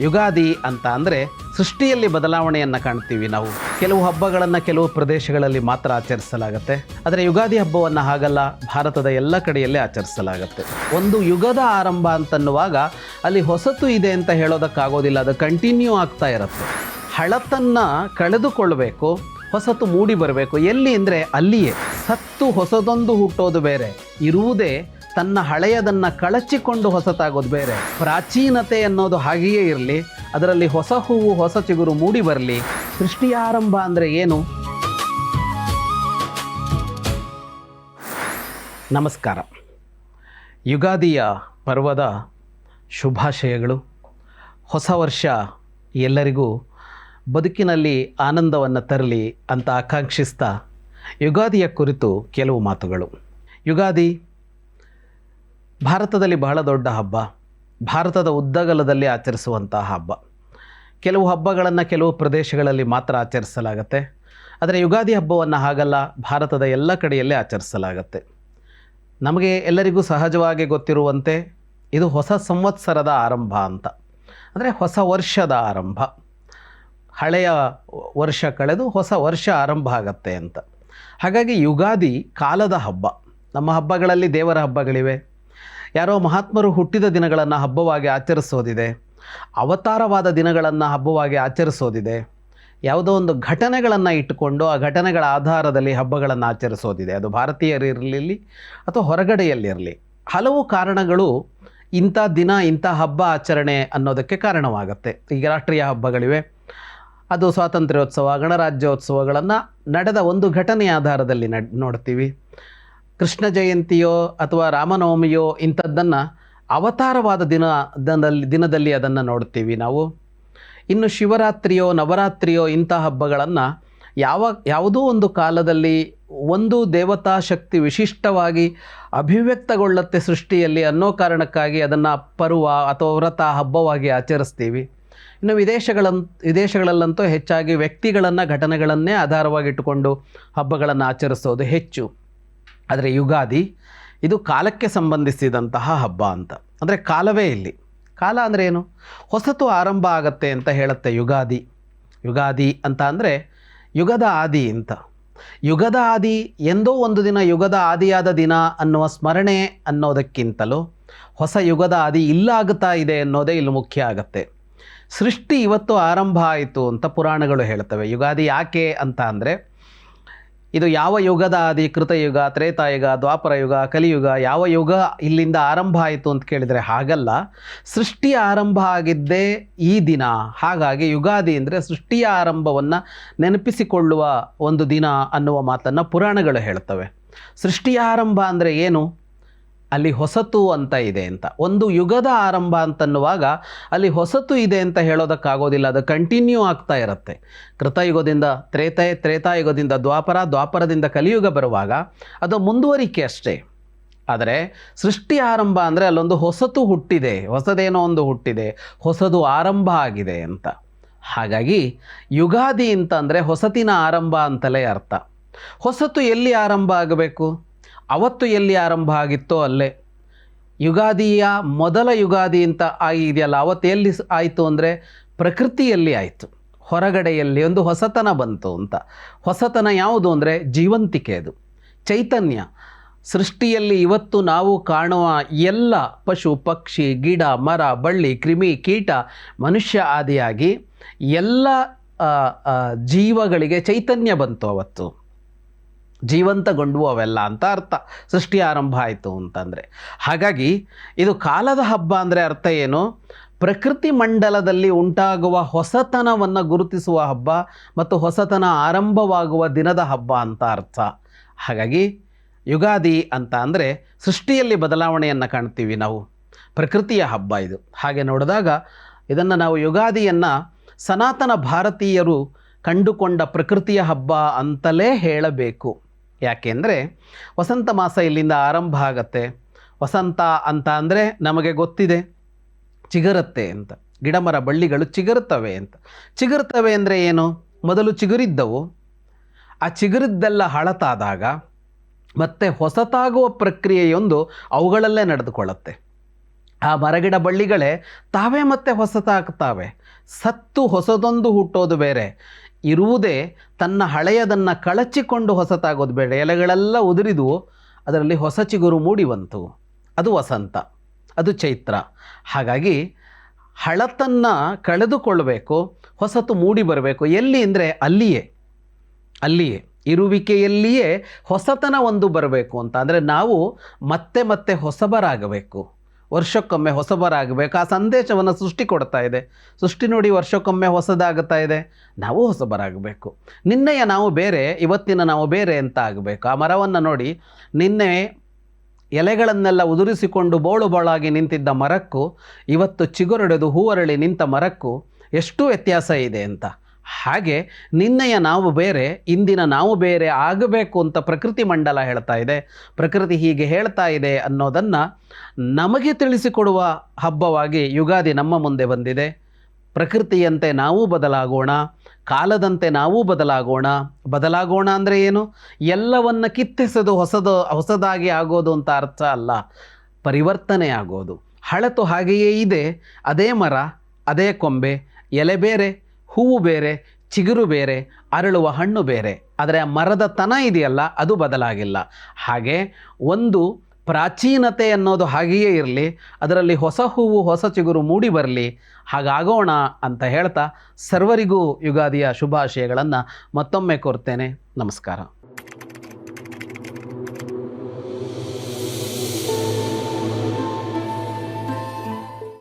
ಯುಗಾದಿ ಅಂತ ಅಂದರೆ ಸೃಷ್ಟಿಯಲ್ಲಿ ಬದಲಾವಣೆಯನ್ನು ಕಾಣ್ತೀವಿ ನಾವು. ಕೆಲವು ಹಬ್ಬಗಳನ್ನು ಕೆಲವು ಪ್ರದೇಶಗಳಲ್ಲಿ ಮಾತ್ರ ಆಚರಿಸಲಾಗುತ್ತೆ. ಆದರೆ ಯುಗಾದಿ ಹಬ್ಬವನ್ನು ಹಾಗಲ್ಲ, ಭಾರತದ ಎಲ್ಲ ಕಡೆಯಲ್ಲೇ ಆಚರಿಸಲಾಗುತ್ತೆ. ಒಂದು ಯುಗದ ಆರಂಭ ಅಂತನ್ನುವಾಗ ಅಲ್ಲಿ ಹೊಸತು ಇದೆ ಅಂತ ಹೇಳೋದಕ್ಕಾಗೋದಿಲ್ಲ, ಅದು ಕಂಟಿನ್ಯೂ ಆಗ್ತಾ ಇರುತ್ತೆ. ಹಳತನ್ನು ಕಳೆದುಕೊಳ್ಳಬೇಕು, ಹೊಸತು ಮೂಡಿ ಬರಬೇಕು. ಎಲ್ಲಿ ಅಂದರೆ ಅಲ್ಲಿಯೇ. ಸತ್ತು ಹೊಸದೊಂದು ಹುಟ್ಟೋದು ಬೇರೆ, ಇರುವುದೇ ತನ್ನ ಹಳೆಯದನ್ನು ಕಳಚಿಕೊಂಡು ಹೊಸತಾಗೋದು ಬೇರೆ. ಪ್ರಾಚೀನತೆ ಅನ್ನೋದು ಹಾಗೆಯೇ ಇರಲಿ, ಅದರಲ್ಲಿ ಹೊಸ ಹೂವು ಹೊಸ ಚಿಗುರು ಮೂಡಿ ಬರಲಿ. ಸೃಷ್ಟಿಯ ಆರಂಭ ಅಂದರೆ ಏನು? ನಮಸ್ಕಾರ. ಯುಗಾದಿಯ ಪರ್ವದ ಶುಭಾಶಯಗಳು. ಹೊಸ ವರ್ಷ ಎಲ್ಲರಿಗೂ ಬದುಕಿನಲ್ಲಿ ಆನಂದವನ್ನು ತರಲಿ ಅಂತ ಆಕಾಂಕ್ಷಿಸ್ತಾ ಯುಗಾದಿಯ ಕುರಿತು ಕೆಲವು ಮಾತುಗಳು. ಯುಗಾದಿ ಭಾರತದಲ್ಲಿ ಬಹಳ ದೊಡ್ಡ ಹಬ್ಬ, ಭಾರತದ ಉದ್ದಗಲದಲ್ಲಿ ಆಚರಿಸುವಂಥ ಹಬ್ಬ. ಕೆಲವು ಹಬ್ಬಗಳನ್ನು ಕೆಲವು ಪ್ರದೇಶಗಳಲ್ಲಿ ಮಾತ್ರ ಆಚರಿಸಲಾಗುತ್ತೆ. ಆದರೆ ಯುಗಾದಿ ಹಬ್ಬವನ್ನು ಹಾಗಲ್ಲ, ಭಾರತದ ಎಲ್ಲ ಕಡೆಯಲ್ಲೇ ಆಚರಿಸಲಾಗುತ್ತೆ. ನಮಗೆ ಎಲ್ಲರಿಗೂ ಸಹಜವಾಗಿ ಗೊತ್ತಿರುವಂತೆ ಇದು ಹೊಸ ಸಂವತ್ಸರದ ಆರಂಭ ಅಂತ, ಅಂದರೆ ಹೊಸ ವರ್ಷದ ಆರಂಭ. ಹಳೆಯ ವರ್ಷ ಕಳೆದು ಹೊಸ ವರ್ಷ ಆರಂಭ ಆಗತ್ತೆ ಅಂತ. ಹಾಗಾಗಿ ಯುಗಾದಿ ಕಾಲದ ಹಬ್ಬ. ನಮ್ಮ ಹಬ್ಬಗಳಲ್ಲಿ ದೇವರ ಹಬ್ಬಗಳಿವೆ, ಯಾರೋ ಮಹಾತ್ಮರು ಹುಟ್ಟಿದ ದಿನಗಳನ್ನು ಹಬ್ಬವಾಗಿ ಆಚರಿಸೋದಿದೆ, ಅವತಾರವಾದ ದಿನಗಳನ್ನು ಹಬ್ಬವಾಗಿ ಆಚರಿಸೋದಿದೆ, ಯಾವುದೋ ಒಂದು ಘಟನೆಗಳನ್ನು ಇಟ್ಟುಕೊಂಡು ಆ ಘಟನೆಗಳ ಆಧಾರದಲ್ಲಿ ಹಬ್ಬಗಳನ್ನು ಆಚರಿಸೋದಿದೆ. ಅದು ಭಾರತೀಯರಿರಲಿ ಅಥವಾ ಹೊರಗಡೆಯಲ್ಲಿರಲಿ, ಹಲವು ಕಾರಣಗಳು ಇಂಥ ದಿನ ಇಂಥ ಹಬ್ಬ ಆಚರಣೆ ಅನ್ನೋದಕ್ಕೆ ಕಾರಣವಾಗುತ್ತೆ. ಈಗ ರಾಷ್ಟ್ರೀಯ ಹಬ್ಬಗಳಿವೆ, ಅದು ಸ್ವಾತಂತ್ರ್ಯೋತ್ಸವ, ಗಣರಾಜ್ಯೋತ್ಸವಗಳನ್ನು ನಡೆದ ಒಂದು ಘಟನೆಯ ಆಧಾರದಲ್ಲಿ ನೋಡ್ತೀವಿ. ಕೃಷ್ಣ ಜಯಂತಿಯೋ ಅಥವಾ ರಾಮನವಮಿಯೋ ಇಂಥದ್ದನ್ನು ಅವತಾರವಾದ ದಿನದಲ್ಲಿ ಅದನ್ನು ನೋಡ್ತೀವಿ ನಾವು. ಇನ್ನು ಶಿವರಾತ್ರಿಯೋ ನವರಾತ್ರಿಯೋ ಇಂಥ ಹಬ್ಬಗಳನ್ನು ಯಾವುದೋ ಒಂದು ಕಾಲದಲ್ಲಿ ಒಂದು ದೇವತಾ ಶಕ್ತಿ ವಿಶಿಷ್ಟವಾಗಿ ಅಭಿವ್ಯಕ್ತಗೊಳ್ಳುತ್ತೆ ಸೃಷ್ಟಿಯಲ್ಲಿ ಅನ್ನೋ ಕಾರಣಕ್ಕಾಗಿ ಅದನ್ನು ಪರ್ವ ಅಥವಾ ವ್ರತ ಹಬ್ಬವಾಗಿ ಆಚರಿಸ್ತೀವಿ. ಇನ್ನು ವಿದೇಶಗಳಲ್ಲಂತೂ ಹೆಚ್ಚಾಗಿ ವ್ಯಕ್ತಿಗಳನ್ನು ಘಟನೆಗಳನ್ನೇ ಆಧಾರವಾಗಿಟ್ಟುಕೊಂಡು ಹಬ್ಬಗಳನ್ನು ಆಚರಿಸೋದು ಹೆಚ್ಚು. ಆದರೆ ಯುಗಾದಿ ಇದು ಕಾಲಕ್ಕೆ ಸಂಬಂಧಿಸಿದಂತಹ ಹಬ್ಬ ಅಂತ. ಅಂದರೆ ಕಾಲವೇ ಇಲ್ಲಿ. ಕಾಲ ಅಂದರೆ ಏನು? ಹೊಸತು ಆರಂಭ ಆಗತ್ತೆ ಅಂತ ಹೇಳುತ್ತೆ ಯುಗಾದಿ. ಯುಗಾದಿ ಅಂತ ಅಂದರೆ ಯುಗದ ಆದಿ ಅಂತ. ಯುಗದ ಆದಿ ಎಂದೋ ಒಂದು ದಿನ ಯುಗದ ಆದಿಯಾದ ದಿನ ಅನ್ನುವ ಸ್ಮರಣೆ ಅನ್ನೋದಕ್ಕಿಂತಲೂ ಹೊಸ ಯುಗದ ಆದಿ ಇಲ್ಲಾಗುತ್ತಾ ಇದೆ ಅನ್ನೋದೇ ಇಲ್ಲಿ ಮುಖ್ಯ ಆಗತ್ತೆ. ಸೃಷ್ಟಿ ಇವತ್ತು ಆರಂಭ ಆಯಿತು ಅಂತ ಪುರಾಣಗಳು ಹೇಳ್ತವೆ. ಯುಗಾದಿ ಯಾಕೆ ಅಂತ ಅಂದರೆ, ಇದು ಯಾವ ಯುಗದ ಆದಿ? ಕೃತಯುಗ, ತ್ರೇತಾಯುಗ, ದ್ವಾಪರ ಯುಗ, ಕಲಿಯುಗ, ಯಾವ ಯುಗ ಇಲ್ಲಿಂದ ಆರಂಭ ಆಯಿತು ಅಂತ ಕೇಳಿದರೆ ಹಾಗಲ್ಲ, ಸೃಷ್ಟಿಯ ಆರಂಭ ಆಗಿದ್ದೇ ಈ ದಿನ. ಹಾಗಾಗಿ ಯುಗಾದಿ ಅಂದರೆ ಸೃಷ್ಟಿಯ ಆರಂಭವನ್ನು ನೆನಪಿಸಿಕೊಳ್ಳುವ ಒಂದು ದಿನ ಅನ್ನುವ ಮಾತನ್ನು ಪುರಾಣಗಳು ಹೇಳ್ತವೆ. ಸೃಷ್ಟಿಯ ಆರಂಭ ಅಂದರೆ ಏನು? ಅಲ್ಲಿ ಹೊಸತು ಅಂತ ಇದೆ ಅಂತ. ಒಂದು ಯುಗದ ಆರಂಭ ಅಂತನ್ನುವಾಗ ಅಲ್ಲಿ ಹೊಸತು ಇದೆ ಅಂತ ಹೇಳೋದಕ್ಕಾಗೋದಿಲ್ಲ, ಅದು ಕಂಟಿನ್ಯೂ ಆಗ್ತಾ ಇರುತ್ತೆ. ಕೃತಯುಗದಿಂದ ತ್ರೇತಾಯುಗದಿಂದ ದ್ವಾಪರದಿಂದ ಕಲಿಯುಗ ಬರುವಾಗ ಅದು ಮುಂದುವರಿಕೆ ಅಷ್ಟೇ. ಆದರೆ ಸೃಷ್ಟಿ ಆರಂಭ ಅಂದರೆ ಅಲ್ಲೊಂದು ಹೊಸತು ಹುಟ್ಟಿದೆ, ಹೊಸದೇನೋ ಒಂದು ಹುಟ್ಟಿದೆ, ಹೊಸದು ಆರಂಭ ಆಗಿದೆ ಅಂತ. ಹಾಗಾಗಿ ಯುಗಾದಿ ಅಂತಂದರೆ ಹೊಸತಿನ ಆರಂಭ ಅಂತಲೇ ಅರ್ಥ. ಹೊಸತು ಎಲ್ಲಿ ಆರಂಭ ಆಗಬೇಕು? ಅವತ್ತು ಎಲ್ಲಿ ಆರಂಭ ಆಗಿತ್ತೋ ಅಲ್ಲೇ. ಯುಗಾದಿಯ ಮೊದಲ ಯುಗಾದಿ ಅಂತ ಇದೆಯಲ್ಲ, ಅವತ್ತು ಎಲ್ಲಿ ಆಯಿತು ಅಂದರೆ ಪ್ರಕೃತಿಯಲ್ಲಿ ಆಯಿತು, ಹೊರಗಡೆಯಲ್ಲಿ ಒಂದು ಹೊಸತನ ಬಂತು ಅಂತ. ಹೊಸತನ ಯಾವುದು ಅಂದರೆ ಜೀವಂತಿಕೆ, ಅದು ಚೈತನ್ಯ. ಸೃಷ್ಟಿಯಲ್ಲಿ ಇವತ್ತು ನಾವು ಕಾಣುವ ಎಲ್ಲ ಪಶು ಪಕ್ಷಿ ಗಿಡ ಮರ ಬಳ್ಳಿ ಕ್ರಿಮಿ ಕೀಟ ಮನುಷ್ಯ ಆದಿಯಾಗಿ ಎಲ್ಲ ಜೀವಗಳಿಗೆ ಚೈತನ್ಯ ಬಂತು, ಅವತ್ತು ಜೀವಂತಗೊಂಡವು ಅವೆಲ್ಲ ಅಂತ ಅರ್ಥ. ಸೃಷ್ಟಿ ಆರಂಭ ಆಯಿತು ಅಂತಂದರೆ. ಹಾಗಾಗಿ ಇದು ಕಾಲದ ಹಬ್ಬ ಅಂದರೆ ಅರ್ಥ ಏನು? ಪ್ರಕೃತಿ ಮಂಡಲದಲ್ಲಿ ಉಂಟಾಗುವ ಹೊಸತನವನ್ನು ಗುರುತಿಸುವ ಹಬ್ಬ ಮತ್ತು ಹೊಸತನ ಆರಂಭವಾಗುವ ದಿನದ ಹಬ್ಬ ಅಂತ ಅರ್ಥ. ಹಾಗಾಗಿ ಯುಗಾದಿ ಅಂತ ಅಂದರೆ ಸೃಷ್ಟಿಯಲ್ಲಿ ಬದಲಾವಣೆಯನ್ನು ಕಾಣ್ತೀವಿ ನಾವು, ಪ್ರಕೃತಿಯ ಹಬ್ಬ ಇದು. ಹಾಗೆ ನೋಡಿದಾಗ ಇದನ್ನು ನಾವು ಯುಗಾದಿಯನ್ನು ಸನಾತನ ಭಾರತೀಯರು ಕಂಡುಕೊಂಡ ಪ್ರಕೃತಿಯ ಹಬ್ಬ ಅಂತಲೇ ಹೇಳಬೇಕು. ಯಾಕೆಂದರೆ ವಸಂತ ಮಾಸ ಇಲ್ಲಿಂದ ಆರಂಭ ಆಗತ್ತೆ. ವಸಂತ ಅಂತ ಅಂದರೆ ನಮಗೆ ಗೊತ್ತಿದೆ, ಚಿಗುರುತ್ತೆ ಅಂತ. ಗಿಡ ಮರ ಬಳ್ಳಿಗಳು ಚಿಗುರುತ್ತವೆ ಅಂತ. ಚಿಗುರುತ್ತವೆ ಅಂದರೆ ಏನು? ಮೊದಲು ಚಿಗುರಿದ್ದವು, ಆ ಚಿಗುರಿದ್ದೆಲ್ಲ ಹಳತಾದಾಗ ಮತ್ತೆ ಹೊಸತಾಗುವ ಪ್ರಕ್ರಿಯೆಯೊಂದು ಅವುಗಳಲ್ಲೇ ನಡೆದುಕೊಳ್ಳುತ್ತೆ. ಆ ಮರಗಿಡ ಬಳ್ಳಿಗಳೇ ತಾವೇ ಮತ್ತೆ ಹೊಸತಾಗ್ತಾವೆ. ಸತ್ತು ಹೊಸದೊಂದು ಹುಟ್ಟೋದು ಬೇರೆ, ಇರುವುದೇ ತನ್ನ ಹಳೆಯದನ್ನು ಕಳಚಿಕೊಂಡು ಹೊಸತಾಗೋದು ಬೇಡ. ಎಲೆಗಳೆಲ್ಲ ಉದುರಿದು ಅದರಲ್ಲಿ ಹೊಸ ಚಿಗುರು ಮೂಡಿ ಬಂತು, ಅದು ವಸಂತ, ಅದು ಚೈತ್ರ. ಹಾಗಾಗಿ ಹಳತನ್ನು ಕಳೆದುಕೊಳ್ಳಬೇಕು, ಹೊಸತು ಮೂಡಿ ಬರಬೇಕು. ಎಲ್ಲಿ ಅಂದರೆ ಅಲ್ಲಿಯೇ ಇರುವಿಕೆಯಲ್ಲಿಯೇ ಹೊಸತನ ಒಂದು ಬರಬೇಕು ಅಂತ. ಅಂದರೆ ನಾವು ಮತ್ತೆ ಮತ್ತೆ ಹೊಸಬರಾಗಬೇಕು, ವರ್ಷಕ್ಕೊಮ್ಮೆ ಹೊಸಬರಾಗಬೇಕು. ಆ ಸಂದೇಶವನ್ನು ಸೃಷ್ಟಿ ಕೊಡ್ತಾ ಇದೆ. ಸೃಷ್ಟಿ ನೋಡಿ ವರ್ಷಕ್ಕೊಮ್ಮೆ ಹೊಸದಾಗುತ್ತಾ ಇದೆ. ನಾವು ಹೊಸಬರಾಗಬೇಕು. ನಿನ್ನೆಯ ನಾವು ಬೇರೆ, ಇವತ್ತಿನ ನಾವು ಬೇರೆ ಅಂತ ಆಗಬೇಕು. ಆ ಮರವನ್ನು ನೋಡಿ, ನಿನ್ನೆ ಎಲೆಗಳನ್ನೆಲ್ಲ ಉದುರಿಸಿಕೊಂಡು ಬೋಳು ಬೋಳಾಗಿ ನಿಂತಿದ್ದ ಮರಕ್ಕೂ ಇವತ್ತು ಚಿಗುರೊಡೆದು ಹೂವರಳಿ ನಿಂತ ಮರಕ್ಕೂ ಎಷ್ಟು ವ್ಯತ್ಯಾಸ ಇದೆ ಅಂತ. ಹಾಗೆ ನಿನ್ನೆಯ ನಾವು ಬೇರೆ, ಇಂದಿನ ನಾವು ಬೇರೆ ಆಗಬೇಕು ಅಂತ ಪ್ರಕೃತಿ ಮಂಡಲ ಹೇಳ್ತಾ ಇದೆ. ಪ್ರಕೃತಿ ಹೀಗೆ ಹೇಳ್ತಾ ಇದೆ ಅನ್ನೋದನ್ನು ನಮಗೆ ತಿಳಿಸಿಕೊಡುವ ಹಬ್ಬವಾಗಿ ಯುಗಾದಿ ನಮ್ಮ ಮುಂದೆ ಬಂದಿದೆ. ಪ್ರಕೃತಿಯಂತೆ ನಾವು ಬದಲಾಗೋಣ, ಕಾಲದಂತೆ ನಾವು ಬದಲಾಗೋಣ ಅಂದರೆ ಏನು? ಎಲ್ಲವನ್ನು ಕಿತ್ತೆಸೆದು ಹೊಸದಾಗಿ ಆಗೋದು ಅಂತ ಅರ್ಥ ಅಲ್ಲ, ಪರಿವರ್ತನೆ ಆಗೋದು. ಹಳತು ಹಾಗೆಯೇ ಇದೆ, ಅದೇ ಮರ, ಅದೇ ಕೊಂಬೆ, ಎಲೆ ಬೇರೆ, ಹೂವು ಬೇರೆ, ಚಿಗುರು ಬೇರೆ, ಅರಳುವ ಹಣ್ಣು ಬೇರೆ. ಆದರೆ ಆ ಮರದ ತನ ಇದೆಯಲ್ಲ, ಅದು ಬದಲಾಗಿಲ್ಲ. ಹಾಗೆ ಒಂದು ಪ್ರಾಚೀನತೆ ಅನ್ನೋದು ಹಾಗೆಯೇ ಇರಲಿ, ಅದರಲ್ಲಿ ಹೊಸ ಹೂವು ಹೊಸ ಚಿಗುರು ಮೂಡಿ ಬರಲಿ, ಹಾಗಾಗೋಣ ಅಂತ ಹೇಳ್ತಾ ಸರ್ವರಿಗೂ ಯುಗಾದಿಯ ಶುಭಾಶಯಗಳನ್ನು ಮತ್ತೊಮ್ಮೆ ಕೋರ್ತೇನೆ. ನಮಸ್ಕಾರ.